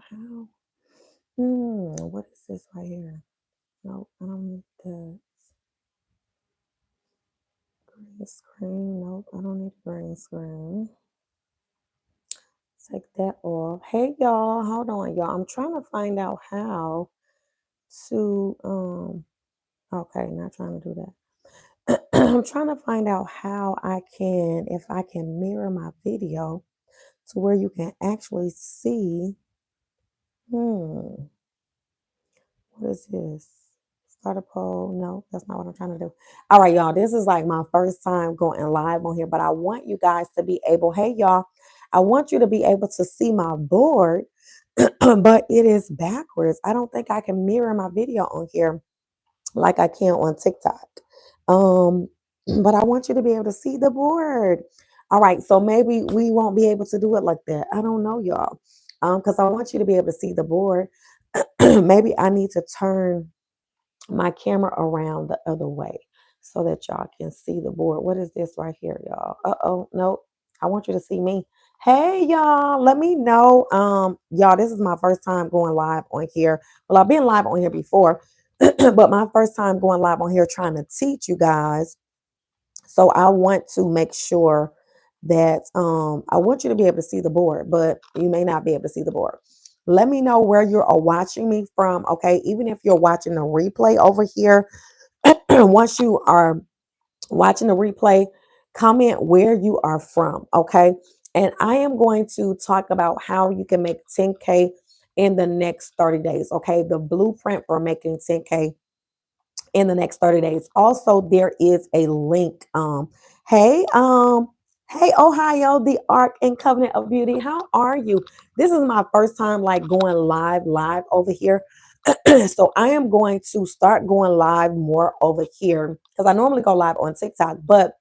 how. What is this right here? No, I don't need the green screen. Nope, I don't need a green screen. Take that off. Hey y'all, hold on, y'all. I'm trying to find out how to okay, not trying to do that. I'm trying to find out how I can, if I can mirror my video to where you can actually see. Hmm, what is this? Start a poll. No, that's not what I'm trying to do. All right, y'all. This is like my first time going live on here, but I want you guys to be able, hey, y'all, I want you to be able to see my board, but it is backwards. I don't think I can mirror my video on here like I can on TikTok. Um, but I want you to be able to see the board. All right, so maybe we won't be able to do it like that. I don't know, y'all. Because I want you to be able to see the board. Maybe I need to turn my camera around the other way so that y'all can see the board. What is this right here, y'all? Uh-oh, nope. I want you to see me. Hey y'all, let me know. Y'all, this is my first time going live on here. Well, I've been live on here before, but my first time going live on here trying to teach you guys. So I want to make sure that I want you to be able to see the board, but you may not be able to see the board. Let me know where you are watching me from. Okay, even if you're watching the replay over here, once you are watching the replay, comment where you are from. Okay, and I am going to talk about how you can make 10K in the next 30 days. Okay, the blueprint for making 10K in the next 30 days. Also, there is a link. Hey, hey, Ohio, the Ark and Covenant of Beauty. How are you? This is my first time like going live over here. So I am going to start going live more over here because I normally go live on TikTok. But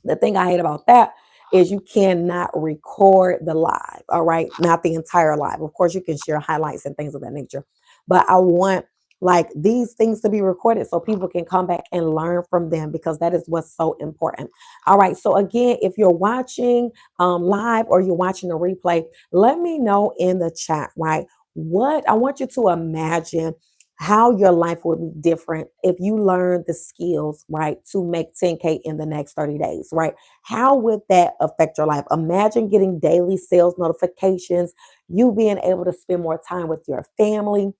the thing I hate about that is you cannot record the live. All right. Not the entire live. Of course, you can share highlights and things of that nature. But I want like these things to be recorded so people can come back and learn from them because that is what's so important. All right. So again, if you're watching live or you're watching a replay, let me know in the chat, right? What I want you to imagine how your life would be different if you learn the skills, right, to make 10K in the next 30 days, right? How would that affect your life? Imagine getting daily sales notifications, you being able to spend more time with your family.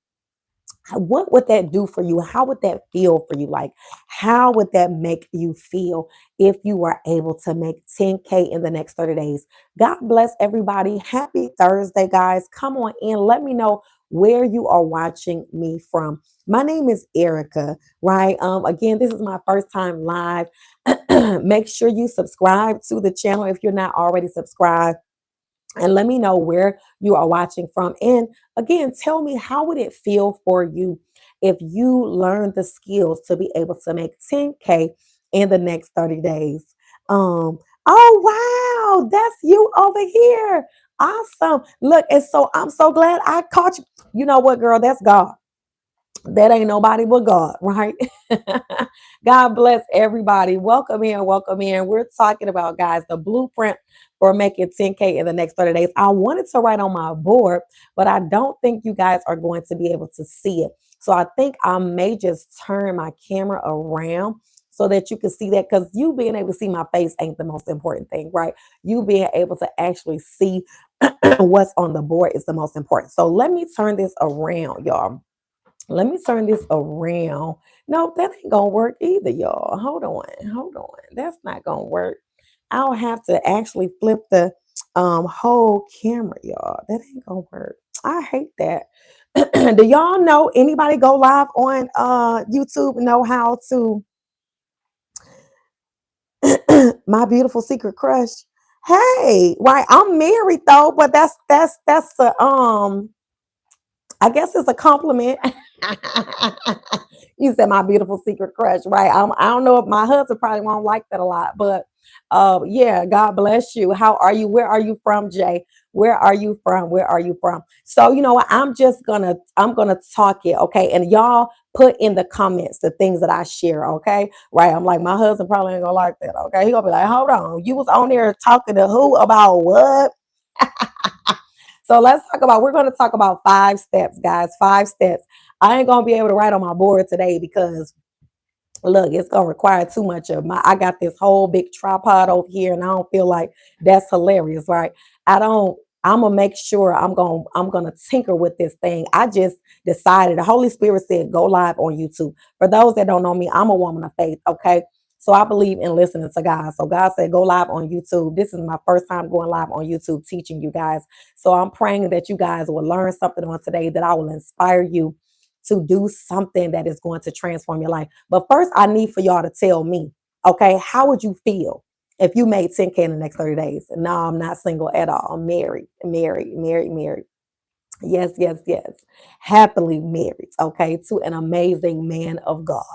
What would that do for you? How would that feel for you? Like, how would that make you feel if you were able to make 10K in the next 30 days? God bless everybody. Happy Thursday, guys. Come on in. Let me know where you are watching me from. My name is Erica, right? Again, this is my first time live. Make sure you subscribe to the channel if you're not already subscribed and let me know where you are watching from. And again, tell me how would it feel for you if you learned the skills to be able to make 10K in the next 30 days. Oh wow, that's you over here. Awesome. Look, and so I'm so glad I caught you. You know what, girl? That's God. That ain't nobody but God, right? God bless everybody. Welcome in, welcome in. We're talking about, guys, the blueprint for making 10K in the next 30 days. I wanted to write on my board, but I don't think you guys are going to be able to see it. So I think I may just turn my camera around so that you can see that, because you being able to see my face ain't the most important thing, right? You being able to actually see what's on the board is the most important. So let me turn this around, y'all. Let me turn this around. No, that ain't gonna work either, y'all. Hold on, hold on. That's not gonna work. I'll have to actually flip the whole camera, y'all. That ain't gonna work. I hate that. Do y'all know anybody go live on YouTube know how to my beautiful secret crush? Hey, right, I'm married though, but that's a I guess it's a compliment. You said my beautiful secret crush, right? I don't know if my husband probably won't like that a lot, but yeah, God bless you. How are you? Where are you from, Jay? Where are you from? Where are you from? So you know what? I'm gonna talk it, okay? And y'all put in the comments the things that I share, okay? Right? I'm like, my husband probably ain't gonna like that, okay? He gonna be like, hold on, you was on there talking to who about what? So we're going to talk about 5 steps, guys. 5 steps. I ain't going to be able to write on my board today because look, it's gonna require too much of my. I got this whole big tripod over here, and I don't feel like that's hilarious, right? I don't. I'm gonna make sure I'm gonna tinker with this thing. I just decided. The Holy Spirit said go live on YouTube. For those that don't know me, I'm a woman of faith. Okay, so I believe in listening to God. So God said go live on YouTube. This is my first time going live on YouTube teaching you guys. So I'm praying that you guys will learn something on today, that I will inspire you to do something that is going to transform your life. But first, I need for y'all to tell me, okay, how would you feel if you made 10K in the next 30 days? No, I'm not single at all. I'm married, married, married, married. Yes, yes, yes. Happily married, okay, to an amazing man of God.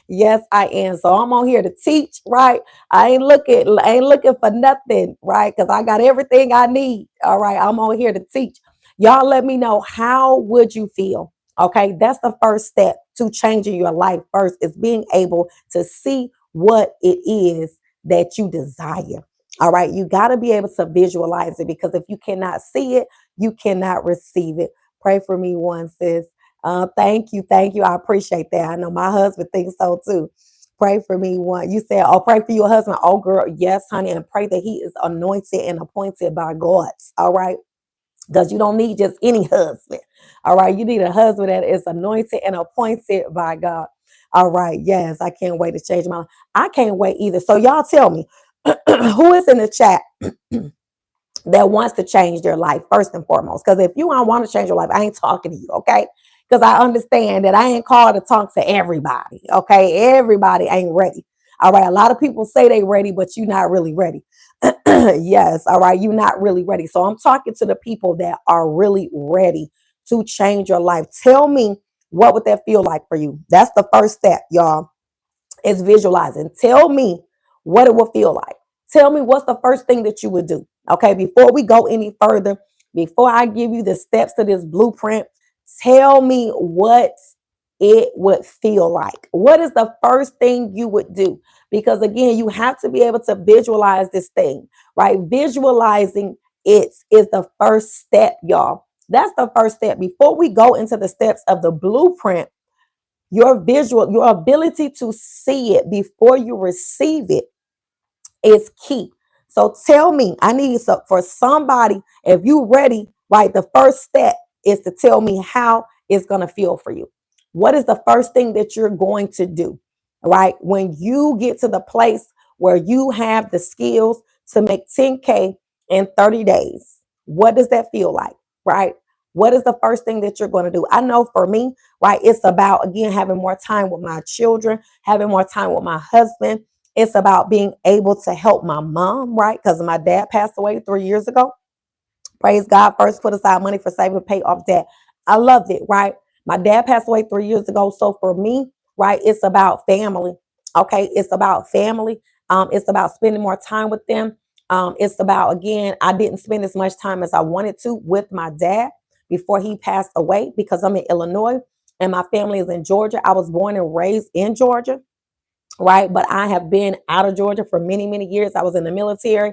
Yes, I am. So I'm on here to teach, right? I ain't looking for nothing, right? Because I got everything I need. All right. I'm on here to teach. Y'all let me know, how would you feel? Okay. That's the first step to changing your life. First is being able to see what it is that you desire. All right. You got to be able to visualize it, because if you cannot see it, you cannot receive it. Pray for me one, sis. Thank you. Thank you. I appreciate that. I know my husband thinks so too. Pray for me one. You said, oh, pray for your husband. Oh, girl. Yes, honey. And pray that he is anointed and appointed by God. All right. Because you don't need just any husband. All right. You need a husband that is anointed and appointed by God. All right. Yes. I can't wait to change my life. I can't wait either. So y'all tell me, who is in the chat that wants to change their life first and foremost? Because if you don't want to change your life, I ain't talking to you, okay? Because I understand that I ain't called to talk to everybody, okay? Everybody ain't ready. All right, a lot of people say they ready, but you're not really ready. Yes, all right, you're not really ready. So I'm talking to the people that are really ready to change your life. Tell me, what would that feel like for you? That's the first step, y'all. Is visualizing. Tell me what it will feel like. Tell me what's the first thing that you would do. Okay, before we go any further, before I give you the steps to this blueprint, tell me what it would feel like. What is the first thing you would do? Because again, you have to be able to visualize this thing, right? Visualizing it is the first step, y'all. That's the first step. Before we go into the steps of the blueprint, your ability to see it before you receive it is key. So tell me, I need for somebody, if you ready, right? The first step is to tell me how it's going to feel for you. What is the first thing that you're going to do, right? When you get to the place where you have the skills to make 10K in 30 days, what does that feel like, right? What is the first thing that you're going to do? I know for me, right, it's about, again, having more time with my children, having more time with my husband. It's about being able to help my mom, right? Because my dad passed away 3 years ago. Praise God. First, put aside money for saving to pay off debt. I loved it, right? My dad passed away 3 years ago. So for me, right, it's about family. Okay. It's about family. It's about spending more time with them. It's about, again, I didn't spend as much time as I wanted to with my dad before he passed away, because I'm in Illinois and my family is in Georgia. I was born and raised in Georgia, right? But I have been out of Georgia for many, many years. I was in the military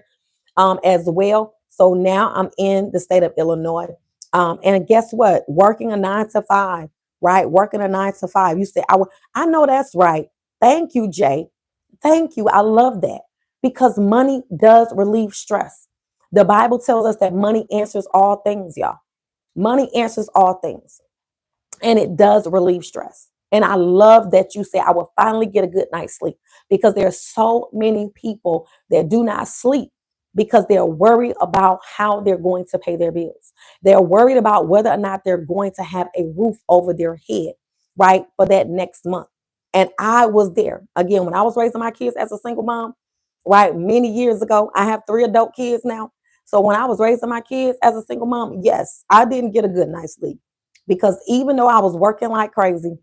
as well. So now I'm in the state of Illinois. And guess what? Working a 9 to 5, right? Working a 9 to 5. You say, I know that's right. Thank you, Jay. Thank you. I love that, because money does relieve stress. The Bible tells us that money answers all things, y'all. Money answers all things, and it does relieve stress. And I love that you say, I will finally get a good night's sleep, because there are so many people that do not sleep because they're worried about how they're going to pay their bills. They're worried about whether or not they're going to have a roof over their head, right, for that next month. And I was there again when I was raising my kids as a single mom, right, many years ago. I have 3 adult kids now. So when I was raising my kids as a single mom, yes, I didn't get a good night's sleep, because even though I was working like crazy,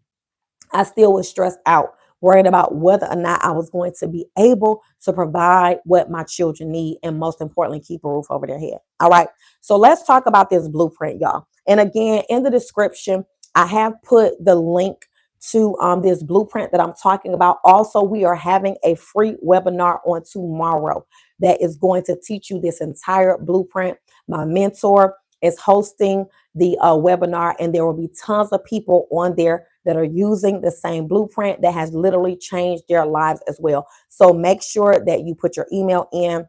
I still was stressed out, worried about whether or not I was going to be able to provide what my children need, and most importantly, keep a roof over their head. All right. So let's talk about this blueprint, y'all. And again, in the description, I have put the link to this blueprint that I'm talking about. Also, we are having a free webinar on tomorrow that is going to teach you this entire blueprint. My mentor is hosting the webinar, and there will be tons of people on there that are using the same blueprint that has literally changed their lives as well. So make sure that you put your email in.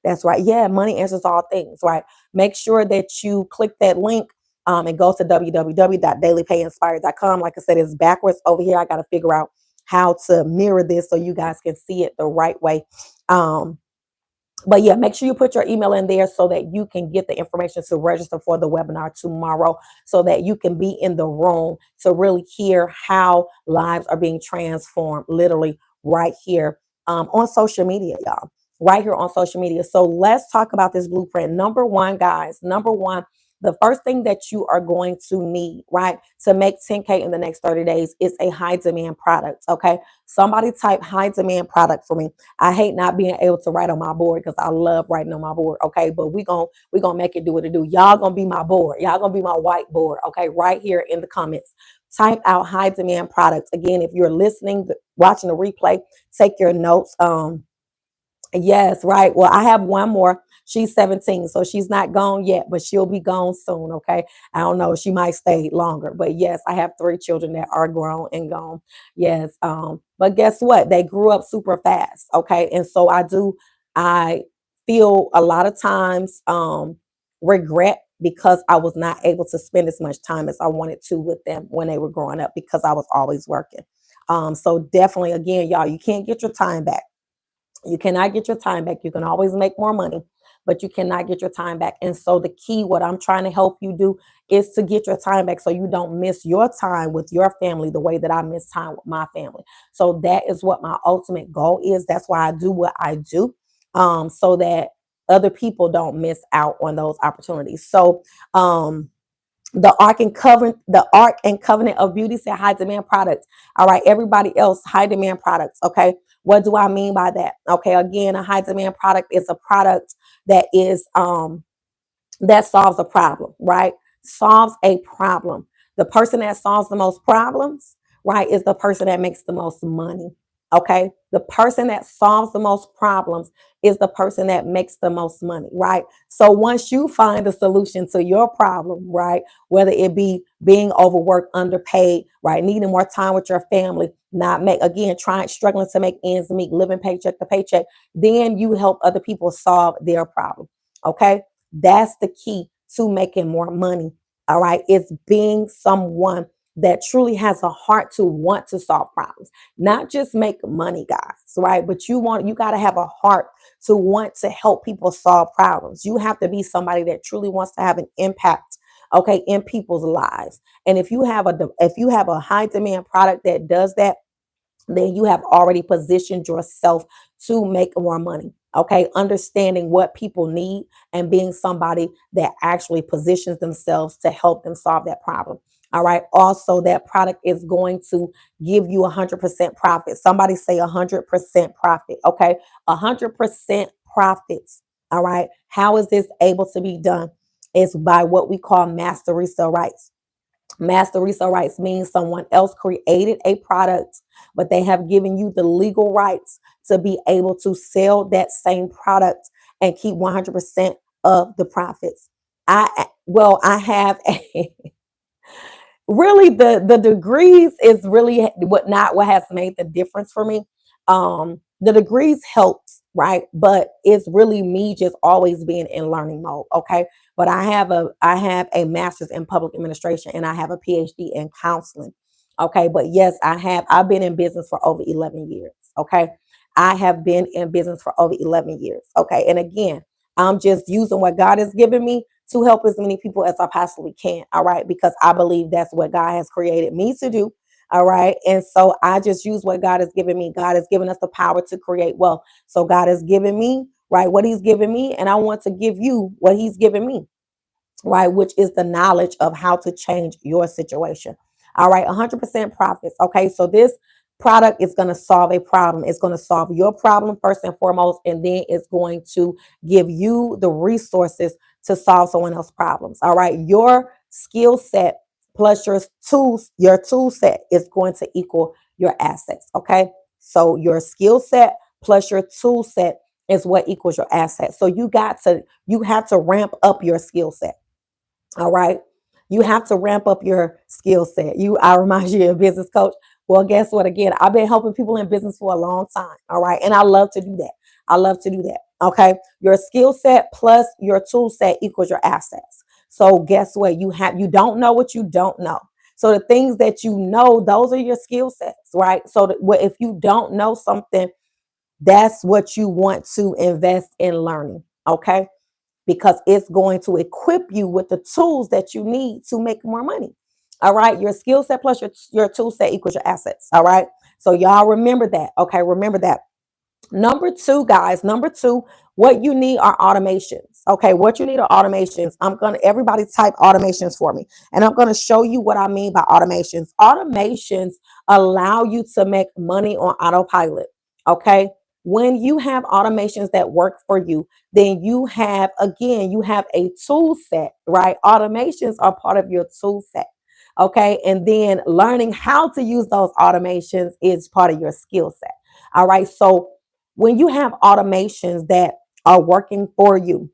That's right. Yeah, money answers all things, right? Make sure that you click that link and go to www.dailypayinspired.com. Like I said, it's backwards over here. I got to figure out how to mirror this so you guys can see it the right way. Um, but yeah, make sure you put your email in there so that you can get the information to register for the webinar tomorrow, so that you can be in the room to really hear how lives are being transformed literally right here on social media, y'all. Right here on social media. So let's talk about this blueprint. Number one, guys, number one, the first thing that you are going to need, right, to make 10K in the next 30 days is a high demand product. Okay. Somebody type high demand product for me. I hate not being able to write on my board because I love writing on my board. Okay, but we gonna make it do what it do. Y'all gonna be my board. Y'all gonna be my whiteboard. Okay, right here in the comments. Type out high demand products. Again, if you're listening, watching the replay, take your notes. Yes, right. Well, I have one more. She's 17, so she's not gone yet, but she'll be gone soon. Okay. I don't know. She might stay longer, but yes, I have 3 children that are grown and gone. Yes. But guess what? They grew up super fast. Okay. And so I feel a lot of times regret because I was not able to spend as much time as I wanted to with them when they were growing up because I was always working. So definitely, again, y'all, you can't get your time back. You cannot get your time back. You can always make more money, but you cannot get your time back. And so the key, what I'm trying to help you do is to get your time back so you don't miss your time with your family the way that I miss time with my family. So that is what my ultimate goal is. That's why I do what I do, so that other people don't miss out on those opportunities. So the Ark and Covenant of Beauty said high demand products. All right, everybody else, high demand products. Okay, what do I mean by that? Okay, again, a high demand product is a product that is that solves a problem, right? Solves a problem. The person that solves the most problems, right, is the person that makes the most money. Okay. The person that solves the most problems is the person that makes the most money, right? So once you find a solution to your problem, right, whether it be being overworked, underpaid, right, needing more time with your family, not make again, trying struggling to make ends meet, living paycheck to paycheck, then you help other people solve their problem. Okay. That's the key to making more money. All right. It's being someone that truly has a heart to want to solve problems, not just make money, guys. Right. But you got to have a heart to want to help people solve problems. You have to be somebody that truly wants to have an impact, okay, in people's lives. And if you have a high demand product that does that, then you have already positioned yourself to make more money. Okay, understanding what people need and being somebody that actually positions themselves to help them solve that problem. All right. Also, that product is going to give you 100% profit. Somebody say 100% profit. Okay, 100% profits. All right. How is this able to be done? It's by what we call master resale rights. Master resale rights means someone else created a product, but they have given you the legal rights to be able to sell that same product and keep 100% of the profits. I have a really the degrees is really what has made the difference for me. The degrees helps, right, but it's really me just always being in learning mode. Okay, but I have a master's in public administration and I have a PhD in counseling. Okay, but yes, I've been in business for over 11 years. Okay, I have been in business for over 11 years. Okay, and again, I'm just using what God has given me to help as many people as I possibly can. All right. Because I believe that's what God has created me to do. All right. And so I just use what God has given me. God has given us the power to create wealth. So God has given me, right, what He's given me. And I want to give you what He's given me, right? Which is the knowledge of how to change your situation. All right, 100% profits. Okay, so this product is going to solve a problem. It's going to solve your problem first and foremost, and then it's going to give you the resources to solve someone else's problems. All right, your skill set plus your tool set is going to equal your assets. Okay, so your skill set plus your tool set is what equals your assets. So you have to ramp up your skill set. All right. You have to ramp up your skill set. I remind you, a business coach. Well, guess what? Again, I've been helping people in business for a long time. All right. And I love to do that. I love to do that. Okay. Your skill set plus your tool set equals your assets. So guess what? You don't know what you don't know. So the things that you know, those are your skill sets, right? So if you don't know something, that's what you want to invest in learning. Okay, because it's going to equip you with the tools that you need to make more money. All right. Your skill set plus your tool set equals your assets. All right. So y'all remember that. Okay. Remember that. Number two, guys, number two, what you need are automations. Okay, what you need are automations. Everybody type automations for me. And I'm going to show you what I mean by automations. Automations allow you to make money on autopilot. Okay, when you have automations that work for you, then you have a tool set, right? Automations are part of your tool set. Okay, and then learning how to use those automations is part of your skill set. All right, so when you have automations that are working for you,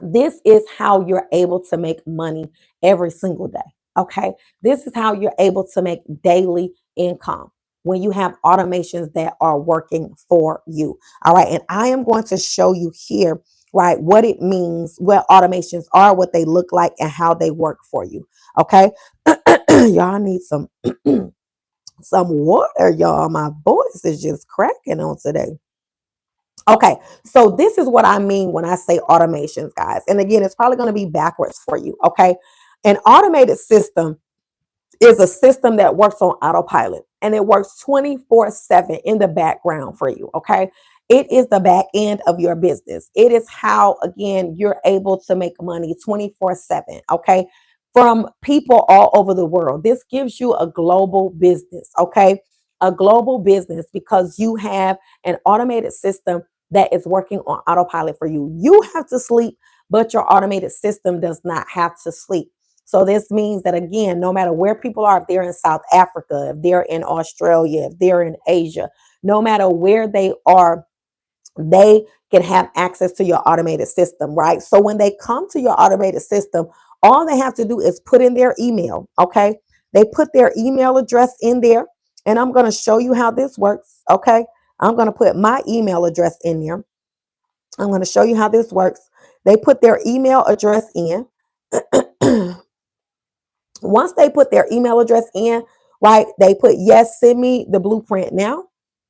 this is how you're able to make money every single day. Okay. This is how you're able to make daily income when you have automations that are working for you. All right. And I am going to show you here, right, what it means, what automations are, what they look like, and how they work for you. Okay. Y'all need some water, y'all. My voice is just cracking on today. Okay, so this is what I mean when I say automations, guys. And again, it's probably going to be backwards for you. Okay, an automated system is a system that works on autopilot and it works 24/7 in the background for you. Okay, it is the back end of your business. It is how, again, you're able to make money 24/7. Okay, from people all over the world. This gives you a global business. Okay, a global business because you have an automated system that is working on autopilot for you. You have to sleep, but your automated system does not have to sleep. So this means that, again, no matter where people are, if they're in South Africa, if they're in Australia, if they're in Asia, no matter where they are, they can have access to your automated system, right? So when they come to your automated system, all they have to do is put in their email, okay? They put their email address in there, and I'm going to show you how this works, okay? I'm going to put my email address in there. I'm going to show you how this works. They put their email address in. Once they put their email address in, right, they put, yes, send me the blueprint now.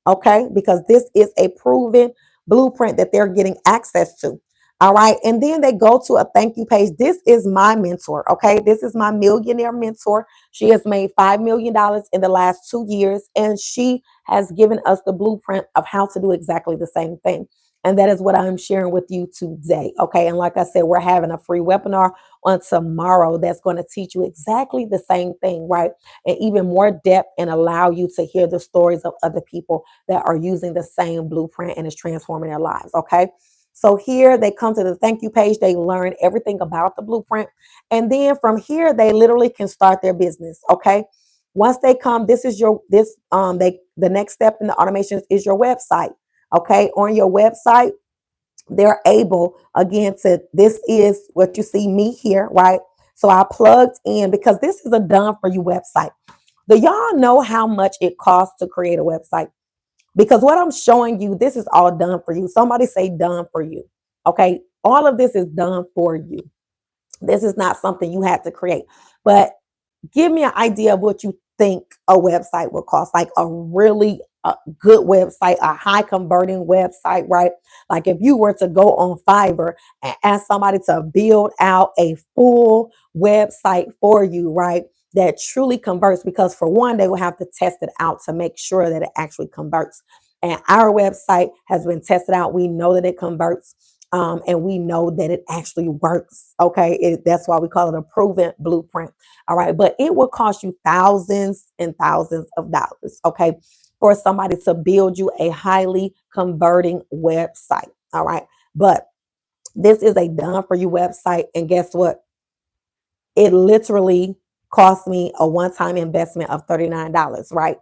Okay, because this is a proven blueprint that they're getting access to. All right, and then they go to a thank you page. This is my mentor. Okay, this is my millionaire mentor. She has made $5 million in the last 2 years, and she has given us the blueprint of how to do exactly the same thing. And that is what I'm sharing with you today. Okay, and like I said, we're having a free webinar on tomorrow that's going to teach you exactly the same thing, right? And even more depth, and allow you to hear the stories of other people that are using the same blueprint and is transforming their lives. Okay. So here they come to the thank you page, they learn everything about the blueprint. And then from here, they literally can start their business. Okay. Once they come, the next step in the automations is your website. Okay. On your website, they're able, again, this is what you see me here, right? So I plugged in because this is a done for you website. Do y'all know how much it costs to create a website? Because what I'm showing you, this is all done for you. Somebody say done for you. Okay. All of this is done for you. This is not something you had to create. But give me an idea of what you think a website would cost, like a really good website, a high converting website, right? Like if you were to go on Fiverr and ask somebody to build out a full website for you, right? That truly converts, because for one, they will have to test it out to make sure that it actually converts. And our website has been tested out. We know that it converts. And we know that it actually works. Okay. That's why we call it a proven blueprint. All right. But it will cost you thousands and thousands of dollars. Okay. For somebody to build you a highly converting website. All right. But this is a done for you website. And guess what? It literally cost me a one-time investment of $39, right?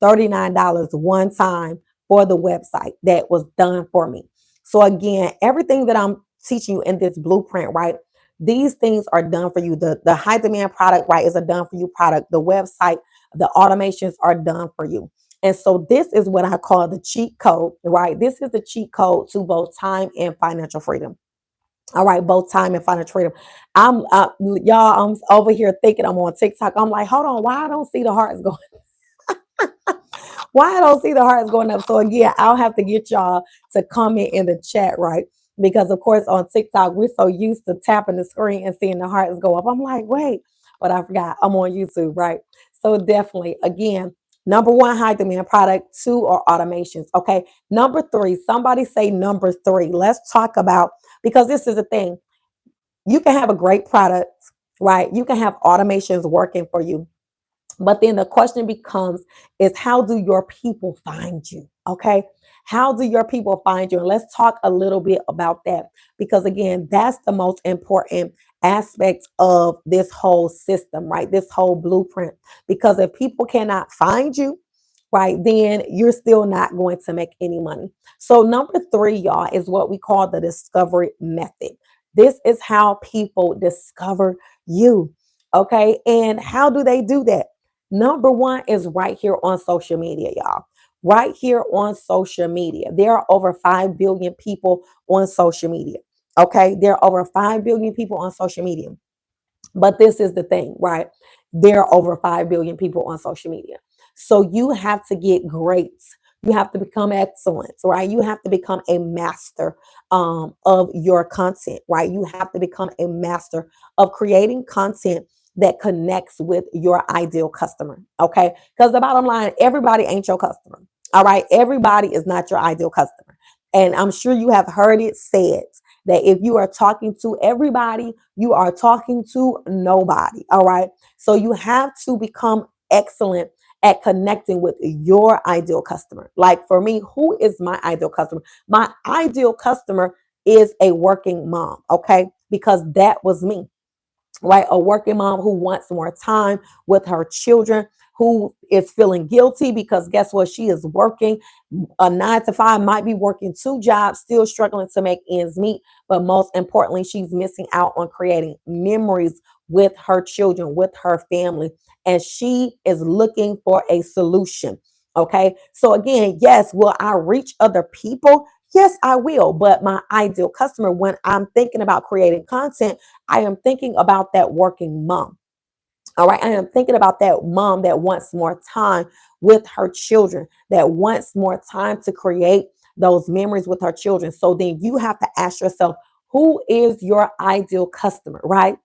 $39 one time for the website that was done for me. So again, everything that I'm teaching you in this blueprint, right? These things are done for you. The high demand product, right, is a done for you product. The website, the automations are done for you. And so this is what I call the cheat code, right? This is the cheat code to both time and financial freedom. All right, both time and financial freedom. Y'all, I'm over here thinking I'm on TikTok. I'm like, hold on, why I don't see the hearts going? Why I don't see the hearts going up? So again, I'll have to get y'all to comment in the chat, right? Because of course on TikTok we're so used to tapping the screen and seeing the hearts go up. I'm like, wait, but I forgot I'm on YouTube, right? So definitely, again, number one, high demand product. Two are automations. Okay, number three. Somebody say number three. Let's talk about, because this is the thing. You can have a great product, right? You can have automations working for you, but then the question becomes is how do your people find you? Okay. How do your people find you? And let's talk a little bit about that, because again, that's the most important aspect of this whole system, right? This whole blueprint. Because if people cannot find you, right, then you're still not going to make any money. So number three, y'all, is what we call the discovery method. This is how people discover you. Okay. And how do they do that? Number one is right here on social media, y'all. Right here on social media. There are over 5 billion people on social media. Okay. There are over 5 billion people on social media. But this is the thing, right? There are over 5 billion people on social media. So you have to get great. You have to become excellent, right? You have to become a master of your content, right? You have to become a master of creating content that connects with your ideal customer, okay? Because the bottom line, everybody ain't your customer, all right? Everybody is not your ideal customer. And I'm sure you have heard it said that if you are talking to everybody, you are talking to nobody. All right. So you have to become excellent at connecting with your ideal customer. Like for me, who is my ideal customer? My ideal customer is a working mom. Okay. Because that was me, right? A working mom who wants more time with her children, who is feeling guilty because guess what? She is working a 9 to 5, might be working 2 jobs, still struggling to make ends meet. But most importantly, she's missing out on creating memories with her children, with her family. And she is looking for a solution. Okay. So again, yes, will I reach other people? Yes, I will. But my ideal customer, when I'm thinking about creating content, I am thinking about that working mom. All right. I am thinking about that mom that wants more time with her children, that wants more time to create those memories with her children. So then you have to ask yourself, who is your ideal customer, right?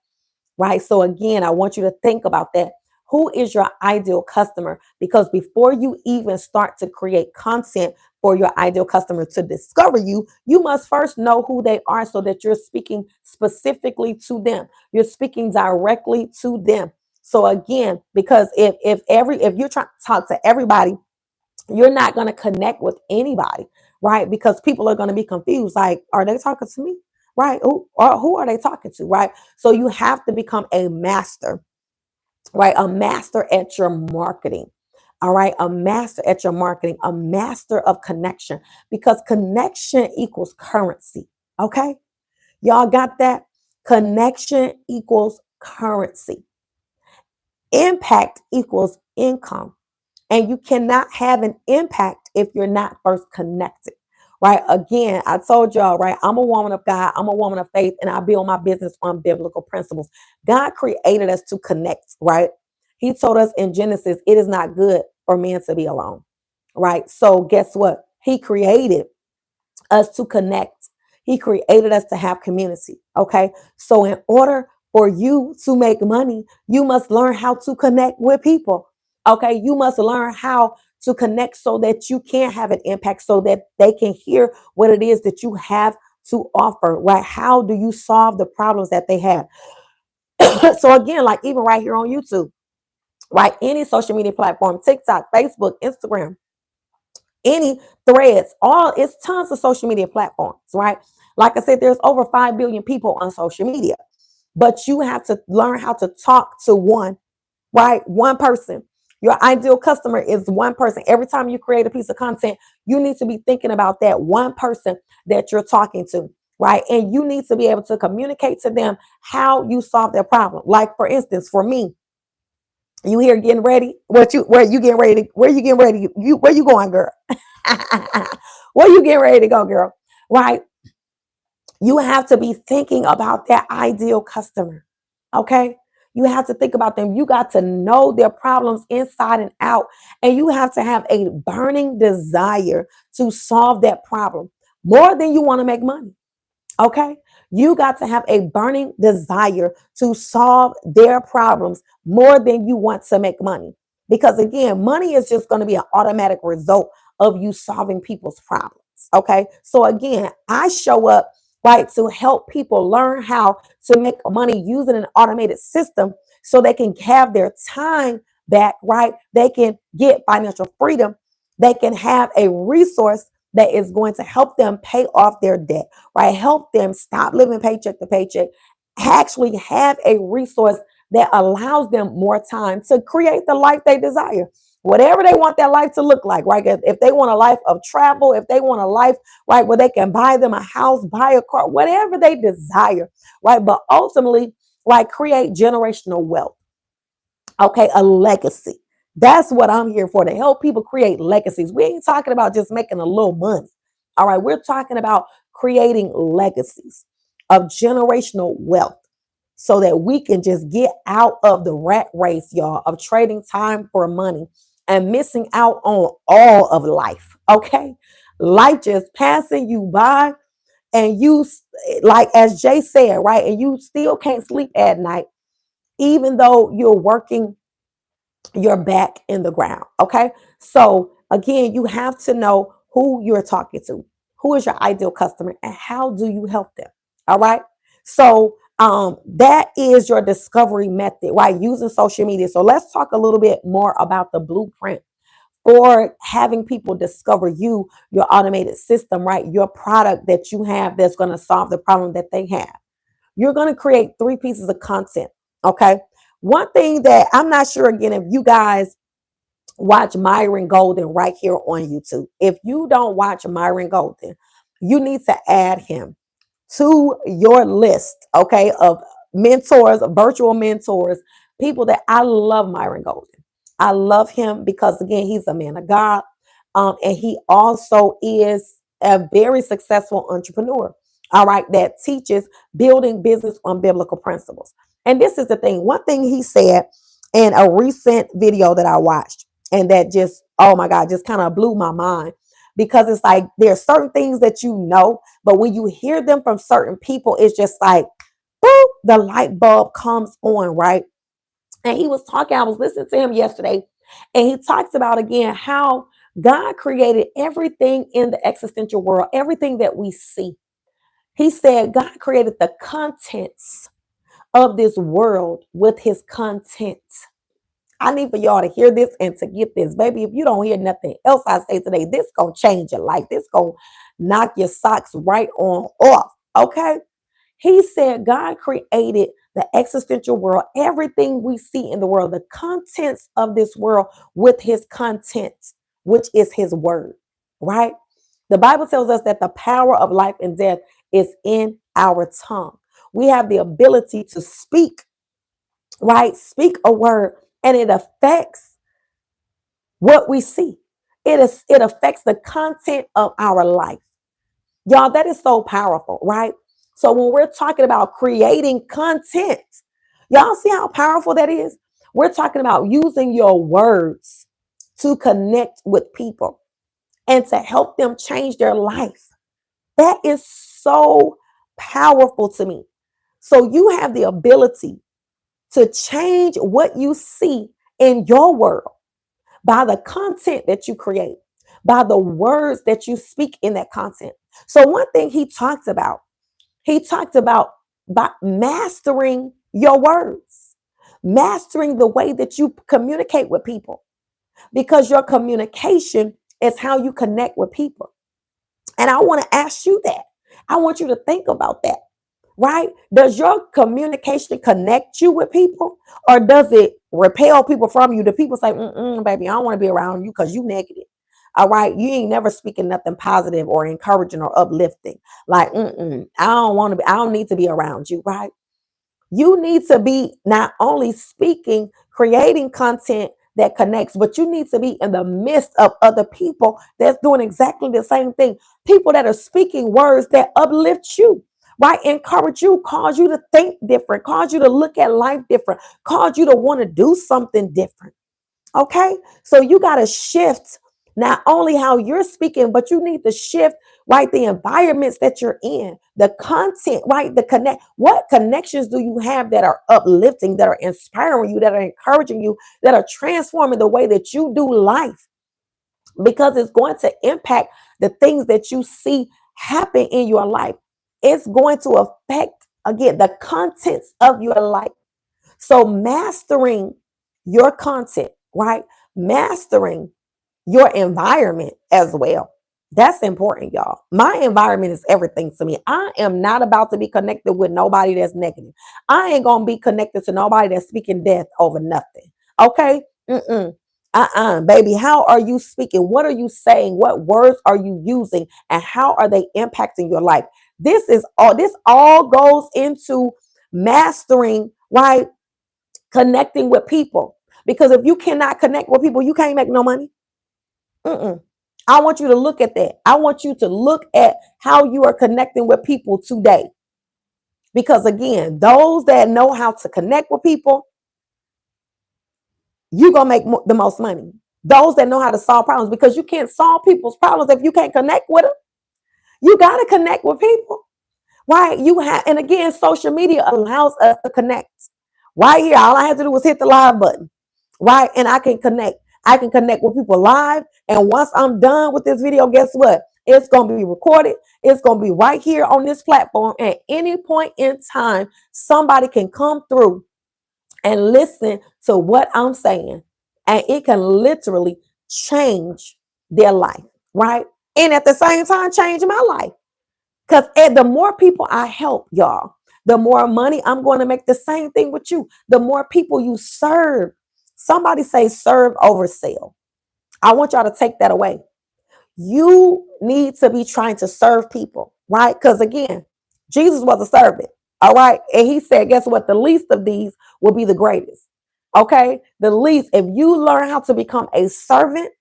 Right. So again, I want you to think about that. Who is your ideal customer? Because before you even start to create content for your ideal customer to discover you, you must first know who they are so that you're speaking specifically to them. You're speaking directly to them. So again, because if you're trying to talk to everybody, you're not going to connect with anybody, right? Because people are going to be confused. Like, are they talking to me? Right? Who are they talking to? Right? So you have to become a master, right? A master at your marketing. All right. A master at your marketing, a master of connection, because connection equals currency. Okay. Y'all got that? Connection equals currency. Impact equals income. And you cannot have an impact if you're not first connected. Right. Again, I told y'all, right? I'm a woman of God. I'm a woman of faith, and I build my business on biblical principles. God created us to connect, right? He told us in Genesis, it is not good for man to be alone. Right. So guess what? He created us to connect. He created us to have community. Okay. So in order for you to make money, you must learn how to connect with people. Okay. You must learn how to connect so that you can have an impact, so that they can hear what it is that you have to offer. Right. How do you solve the problems that they have? So again, like even right here on YouTube, right? Any social media platform, TikTok, Facebook, Instagram, any threads, all it's tons of social media platforms, right? Like I said, there's over 5 billion people on social media, but you have to learn how to talk to one, right? One person. Your ideal customer is one person. Every time you create a piece of content, you need to be thinking about that one person that you're talking to, right? And you need to be able to communicate to them how you solve their problem. Like for instance, for me, you here getting ready? Where you getting ready? Where you getting ready? Where you going, girl? Where you getting ready to go, girl? Right? You have to be thinking about that ideal customer. Okay? You have to think about them. You got to know their problems inside and out. And you have to have a burning desire to solve that problem more than you want to make money. Okay? You got to have a burning desire to solve their problems more than you want to make money. Because again, money is just going to be an automatic result of you solving people's problems. Okay? So again, I show up right to help people learn how to make money using an automated system so they can have their time back, right? They can get financial freedom. They can have a resource that is going to help them pay off their debt, right? Help them stop living paycheck to paycheck, actually have a resource that allows them more time to create the life they desire. Whatever they want their life to look like, right? If they want a life of travel, if they want a life, right, where they can buy them a house, buy a car, whatever they desire, right? But ultimately, like create generational wealth, okay, a legacy. That's what I'm here for, to help people create legacies. We ain't talking about just making a little money. All right, we're talking about creating legacies of generational wealth so that we can just get out of the rat race, y'all, of trading time for money and missing out on all of life. Okay, life just passing you by, and you, like as Jay said, right, and you still can't sleep at night, even though you're working your back in the ground. Okay. So again, you have to know who you're talking to, who is your ideal customer, and how do you help them. All right. So that is your discovery method, right? Using social media. So let's talk a little bit more about the blueprint for having people discover you, your automated system, right? Your product that you have that's going to solve the problem that they have. You're going to create 3 pieces of content. Okay. One thing that I'm not sure, again, if you guys watch Myron Golden right here on YouTube. If you don't watch Myron Golden, you need to add him to your list, okay, of mentors, virtual mentors, people that I love. Myron Golden. I love him because, again, he's a man of God. And he also is a very successful entrepreneur, all right, that teaches building business on biblical principles. And this is the thing. One thing he said in a recent video that I watched, and that just, oh my God, just kind of blew my mind, because it's like there are certain things that you know, but when you hear them from certain people, it's just like, boop, the light bulb comes on, right? And he was talking, I was listening to him yesterday, and he talks about again how God created everything in the existential world, everything that we see. He said God created the contents of this world with his content. I need for y'all to hear this and to get this. Baby, if you don't hear nothing else I say today, this gonna change your life. This gonna knock your socks right on off. Okay? He said God created the existential world, everything we see in the world, the contents of this world with his content, which is his word, right? The Bible tells us that the power of life and death is in our tongue. We have the ability to speak, right? Speak a word, and it affects what we see. It affects the content of our life. Y'all, that is so powerful, right? So when we're talking about creating content, y'all see how powerful that is? We're talking about using your words to connect with people and to help them change their life. That is so powerful to me. So you have the ability to change what you see in your world by the content that you create, by the words that you speak in that content. So one thing he talked about by mastering your words, mastering the way that you communicate with people, because your communication is how you connect with people. And I want to ask you that. I want you to think about that. right? Does your communication connect you with people, or does it repel people from you? Do people say, baby, I don't want to be around you because you negative? All right, you ain't never speaking nothing positive or encouraging or uplifting. Like, I don't want to be, I don't need to be around you, right? You need to be not only speaking, creating content that connects, but you need to be in the midst of other people that's doing exactly the same thing. People that are speaking words that uplift you, right? Encourage you, cause you to think different, cause you to look at life different, cause you to want to do something different. Okay. So you got to shift not only how you're speaking, but you need to shift, right? The environments that you're in, the content, right? The connect, what connections do you have that are uplifting, that are inspiring you, that are encouraging you, that are transforming the way that you do life? Because it's going to impact the things that you see happen in your life. It's going to affect, again, the contents of your life. So mastering your content, right? Mastering your environment as well. That's important, y'all. My environment is everything to me. I am not about to be connected with nobody that's negative. I ain't gonna be connected to nobody that's speaking death over nothing. Okay? Baby. How are you speaking? What are you saying? What words are you using? And how are they impacting your life? This all goes into mastering, right? Connecting with people. Because if you cannot connect with people, you can't make no money. Mm-mm. I want you to look at that. I want you to look at how you are connecting with people today. Because again, those that know how to connect with people, you're going to make the most money. Those that know how to solve problems, because you can't solve people's problems if you can't connect with them. You got to connect with people, right? You have, and again, social media allows us to connect. Right here, all I have to do is hit the live button, right? And I can connect. I can connect with people live. And once I'm done with this video, guess what? It's going to be recorded. It's going to be right here on this platform. At any point in time, somebody can come through and listen to what I'm saying. And it can literally change their life, right? And at the same time, change my life. Because the more people I help, y'all, the more money I'm going to make. The same thing with you. The more people you serve. Somebody say serve over sell. I want y'all to take that away. You need to be trying to serve people, right? Because again, Jesus was a servant, all right? And he said, guess what? The least of these will be the greatest, okay? The least, if you learn how to become a servant,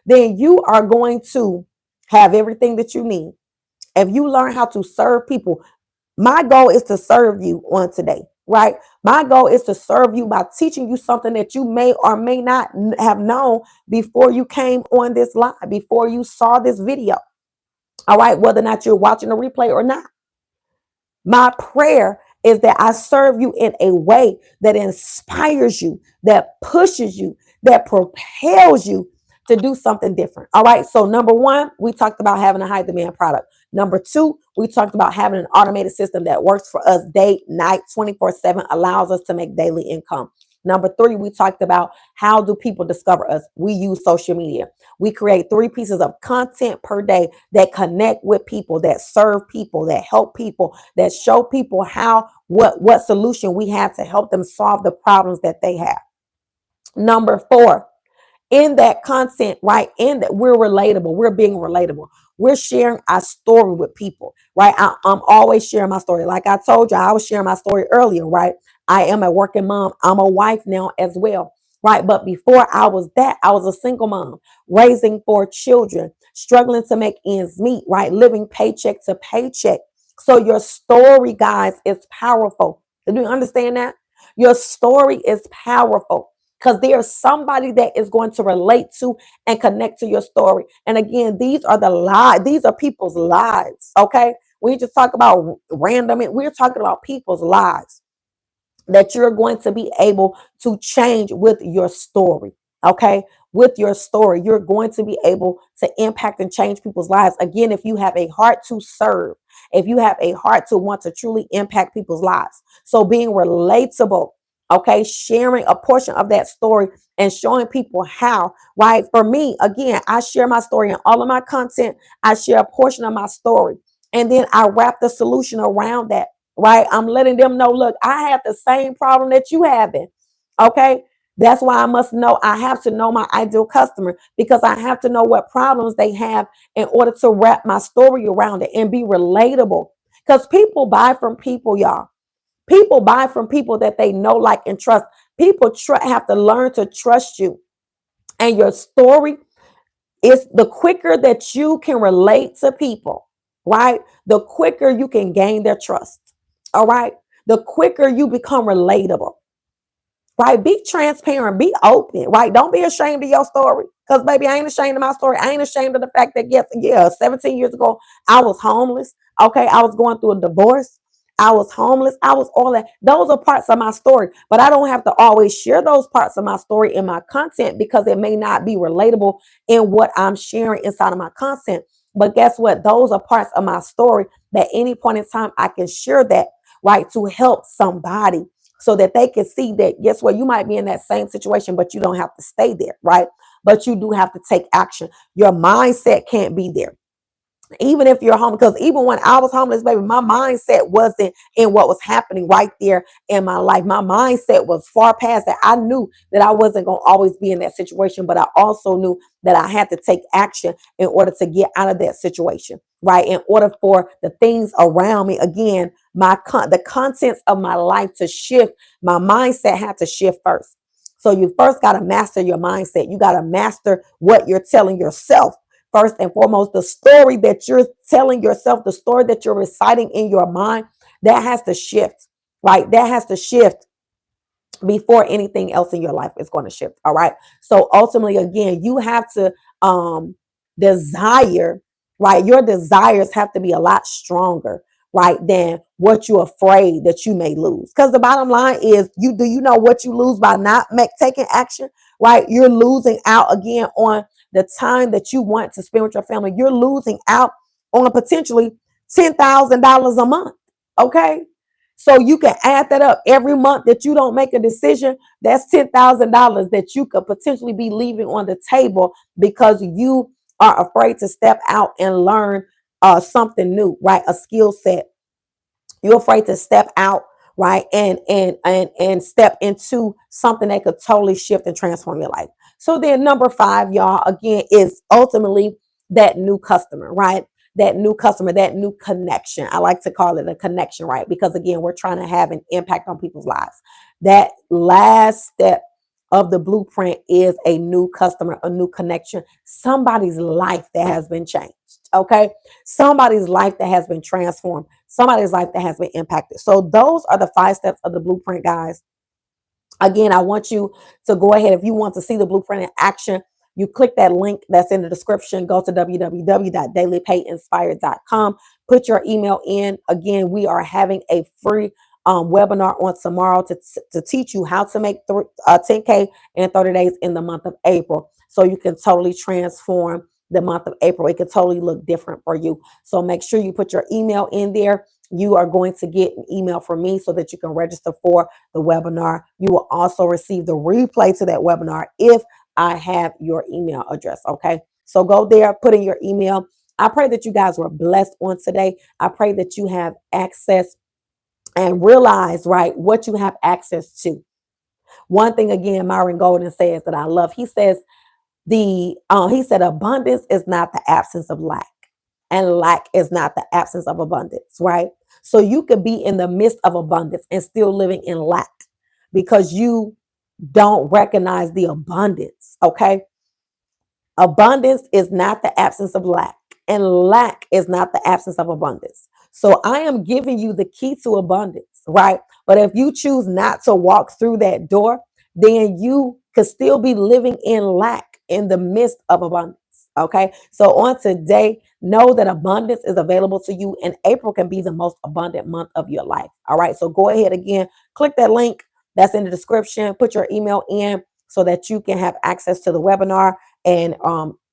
then you are going to have everything that you need. If you learn how to serve people, my goal is to serve you on today, right? My goal is to serve you by teaching you something that you may or may not have known before you came on this live, before you saw this video. All right, whether or not you're watching a replay or not. My prayer is that I serve you in a way that inspires you, that pushes you, that propels you to do something different. All right. So, number one, we talked about having a high demand product. Number two, we talked about having an automated system that works for us day, night, 24/7, allows us to make daily income. Number three, we talked about how do people discover us? We use social media. We create 3 pieces of content per day that connect with people, that serve people, that help people, that show people how, what solution we have to help them solve the problems that they have. Number 4, in that content, right? In that we're relatable, we're being relatable. We're sharing our story with people, right? I'm always sharing my story. Like I told you, I was sharing my story earlier, right? I am a working mom. I'm a wife now as well, right? But before I was that, I was a single mom, raising 4 children, struggling to make ends meet, right? Living paycheck to paycheck. So your story, guys, is powerful. Do you understand that? Your story is powerful because there's somebody that is going to relate to and connect to your story. And again, these are the lives, these are people's lives. Okay. We just talk about random, we're talking about people's lives that you're going to be able to change with your story. Okay. With your story, you're going to be able to impact and change people's lives. Again, if you have a heart to serve, if you have a heart to want to truly impact people's lives. So being relatable, okay, sharing a portion of that story and showing people how, right? For me, again, I share my story in all of my content. I share a portion of my story and then I wrap the solution around that. right? I'm letting them know, look, I have the same problem that you having. Okay. That's why I have to know my ideal customer, because I have to know what problems they have in order to wrap my story around it and be relatable. Because people buy from people, y'all. People buy from people that they know, like, and trust. People have to learn to trust you. And your story is the quicker that you can relate to people, right? The quicker you can gain their trust. All right. The quicker you become relatable, right? Be transparent, be open, right? Don't be ashamed of your story. Because, baby, I ain't ashamed of my story. I ain't ashamed of the fact that, yes, yeah, 17 years ago, I was homeless. Okay. I was going through a divorce. I was homeless. I was all that. Those are parts of my story. But I don't have to always share those parts of my story in my content, because it may not be relatable in what I'm sharing inside of my content. But guess what? Those are parts of my story that any point in time I can share that, right, to help somebody, so that they can see that, guess what, you might be in that same situation, but you don't have to stay there, right? But you do have to take action. Your mindset can't be there. Even if you're home, because even when I was homeless, baby, my mindset wasn't in what was happening right there in my life. My mindset was far past that. I knew that I wasn't going to always be in that situation, but I also knew that I had to take action in order to get out of that situation, right? In order for the things around me, again, the contents of my life to shift, my mindset had to shift first. So you first got to master your mindset. You got to master what you're telling yourself. First and foremost, the story that you're telling yourself, the story that you're reciting in your mind, that has to shift, right? That has to shift before anything else in your life is going to shift. All right. So ultimately, again, you have to desire, right? Your desires have to be a lot stronger, right, than what you're afraid that you may lose. Because the bottom line is, you know what you lose by not taking action, right? You're losing out again on the time that you want to spend with your family. You're losing out on potentially $10,000 a month. Okay. So you can add that up every month that you don't make a decision. That's $10,000 that you could potentially be leaving on the table because you are afraid to step out and learn something new, right? A skill set. You're afraid to step out, right, and step into something that could totally shift and transform your life. So then, number 5, y'all, again, is ultimately that new customer, right? That new customer, that new connection. I like to call it a connection, right? Because again, we're trying to have an impact on people's lives. That last step of the blueprint is a new customer, a new connection, somebody's life that has been changed. Okay. Somebody's life that has been transformed, somebody's life that has been impacted. So those are the 5 steps of the blueprint, guys. Again, I want you to go ahead. If you want to see the blueprint in action, you click that link that's in the description. Go to www.dailypayinspired.com. Put your email in. Again, we are having a free webinar on tomorrow to teach you how to make 10K in 30 days in the month of April. So you can totally transform the month of April. It can totally look different for you. So make sure you put your email in there. You are going to get an email from me so that you can register for the webinar. You will also receive the replay to that webinar if I have your email address. Okay. So go there, put in your email. I pray that you guys were blessed on today. I pray that you have access and realize, right, what you have access to. One thing again, Myron Golden says that I love. He says he said abundance is not the absence of lack, and lack is not the absence of abundance, right? So you could be in the midst of abundance and still living in lack because you don't recognize the abundance. Okay. Abundance is not the absence of lack, and lack is not the absence of abundance. So I am giving you the key to abundance, right? But if you choose not to walk through that door, then you could still be living in lack in the midst of abundance. Okay. So on today, know that abundance is available to you, and April can be the most abundant month of your life. All right. So go ahead again, click that link that's in the description, put your email in so that you can have access to the webinar and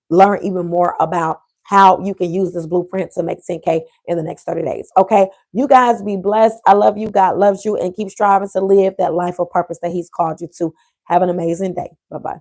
learn even more about how you can use this blueprint to make 10K in the next 30 days. Okay. You guys be blessed. I love you. God loves you, and keep striving to live that life of purpose that He's called you to. Have an amazing day. Bye-bye.